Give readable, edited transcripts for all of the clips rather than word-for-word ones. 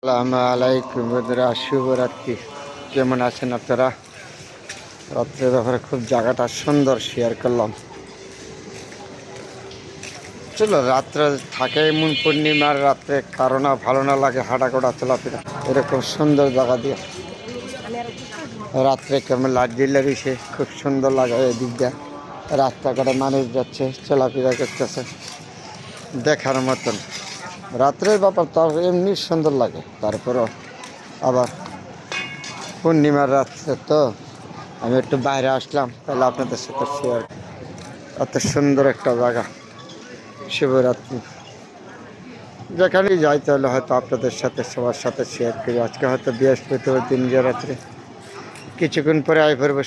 আসসালামু আলাইকুম বন্ধুরা, শুভরাত্রি। কেমন আছেন আপনারা? রাত্রের ব্যাপারে খুব জায়গাটা সুন্দর শেয়ার করলাম। চলো, রাত্রে থাকে এমন পূর্ণিমার রাত্রে কারো না ভালো না লাগে হাঁটাকোটা চলাফেরা, এরকম সুন্দর জায়গা দিয়ে রাত্রে কেমন লাইট জ্বলে রয়েছে, খুব সুন্দর লাগে। এই দিকটা রাস্তাঘাটে মানুষ যাচ্ছে, চলাফেরা করতেছে, দেখার মতন। রাত্রের ব্যাপার তো এমনি সুন্দর লাগে। তারপরও আবার পূর্ণিমার রাত্রে তো আমি একটু বাইরে আসলাম, তাহলে আপনাদের সাথে শেয়ার। এত সুন্দর একটা জায়গা শিবরাত্রি, যেখানেই যাই তাহলে হয়তো আপনাদের সাথে সবার সাথে শেয়ার করি। আজকে হয়তো বৃহস্পতিবার দিন, যে রাত্রে কিছুক্ষণ পরে আই পড়ব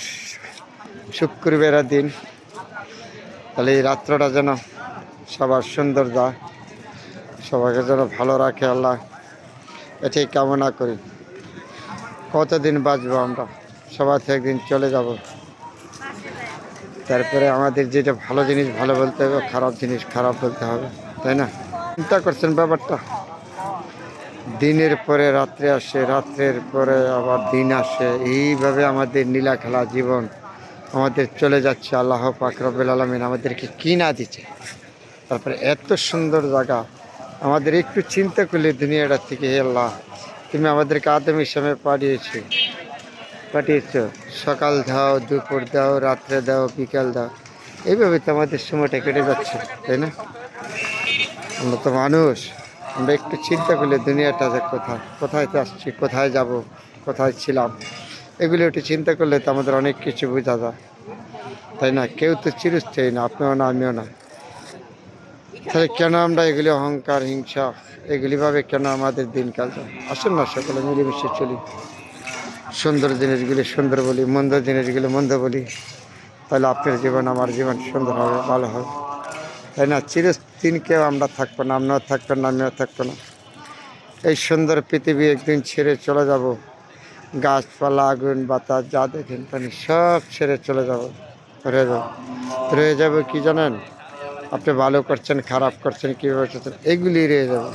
শুক্রবারের দিন। তাহলে এই রাত্রটা যেন সবার সুন্দর যায়, সবাইকে যেন ভালো রাখে আল্লাহ, এটাই কামনা করি। কতদিন বাঁচবো আমরা, সবাই তো একদিন চলে যাব। তারপরে আমাদের যেটা ভালো জিনিস ভালো বলতে হবে, খারাপ জিনিস খারাপ বলতে হবে, তাই না? চিন্তা করছেন ব্যাপারটা? দিনের পরে রাত্রে আসে, রাত্রের পরে আবার দিন আসে, এইভাবে আমাদের নীলা খেলা জীবন আমাদের চলে যাচ্ছে। আল্লাহ পাক রব্বুল আলামিন আমাদেরকে কি না দিচ্ছে। তারপরে এত সুন্দর জায়গা, আমাদের একটু চিন্তা করলে দুনিয়াটা থেকে, হে আল্লাহ, তুমি আমাদেরকে আদম হিসাবে পাঠিয়েছ। সকাল দাও, দুপুর দাও, রাত্রে দাও, বিকাল দাও, এইভাবে তো আমাদের সময়টা কেটে যাচ্ছে, তাই না? আমরা তো মানুষ, আমরা একটু চিন্তা করলে দুনিয়াটা যে কোথায় কোথায় তো আসছি, কোথায় যাব, কোথায় ছিলাম, এগুলো একটু চিন্তা করলে তো আমাদের অনেক কিছু বোঝা যায়, তাই না? কেউ তো চিরস্থায়ী না, আপনিও না, আমিও না। তাহলে কেন আমরা এগুলি অহংকার, হিংসা, এগুলিভাবে কেন আমাদের দিনকাল যায়? আসুন না, সকলে মিলেমিশে চলি, সুন্দর জিনিসগুলি সুন্দর বলি, মন্দ জিনিসগুলি মন্দ বলি, তাহলে আপনার জীবন আমার জীবন সুন্দর হবে, ভালো হবে, তাই না? চিরদিন কেউ আমরা থাকবো না, আপনিও থাকবেন না, আমিও থাকবো না। এই সুন্দর পৃথিবী একদিন ছেড়ে চলে যাব। গাছপালা, আগুন, বাতাস, যা দেখেন পানি সব ছেড়ে চলে যাব, রয়ে যাবে কি জানেন? আপনি ভালো করছেন, খারাপ করছেন, কীভাবে করছেন, এগুলি রয়ে যাবে,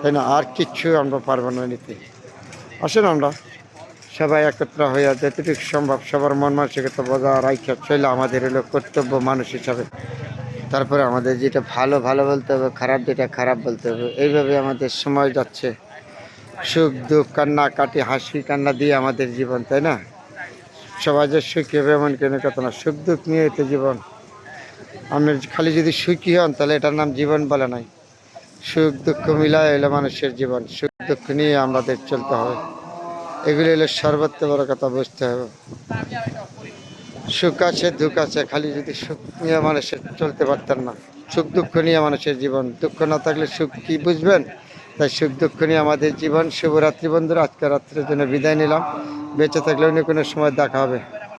তাই না? আর কিচ্ছু আমরা পারবো না নিতে। আসেন আমরা সবাই একত্র হইয়া যতটুকু সম্ভব সবার মন মানসিকতা বজায় রাখা চলে আমাদের হলো কর্তব্য মানুষ হিসাবে। তারপরে আমাদের যেটা ভালো ভালো বলতে হবে, খারাপ যেটা খারাপ বলতে হবে। এইভাবে আমাদের সময় যাচ্ছে, সুখ দুঃখ, কান্না কাটি, হাসি কান্না দিয়ে আমাদের জীবন, তাই না? সবাই যে সুখী হবে এমন কেন কথা না, সুখ দুঃখ নিয়ে তো জীবন। আপনি খালি যদি সুখী হন তাহলে এটার নাম জীবন বলে নাই। সুখ দুঃখ মিলায় এলো মানুষের জীবন, সুখ দুঃখ নিয়ে আমাদের চলতে হবে। এগুলি হলো সর্বোচ্চ বড় কথা, বুঝতে হবে। সুখ আছে, দুঃখ আছে, খালি যদি সুখ নিয়ে মানুষের চলতে পারতেন না। সুখ দুঃখ নিয়ে মানুষের জীবন, দুঃখ না থাকলে সুখ কি বুঝবেন? তাই সুখ দুঃখ নিয়ে আমাদের জীবন। শুভরাত্রি বন্ধুরা, আজকে রাত্রের জন্য বিদায় নিলাম। বেঁচে থাকলে অন্য কোনো সময় দেখা হবে।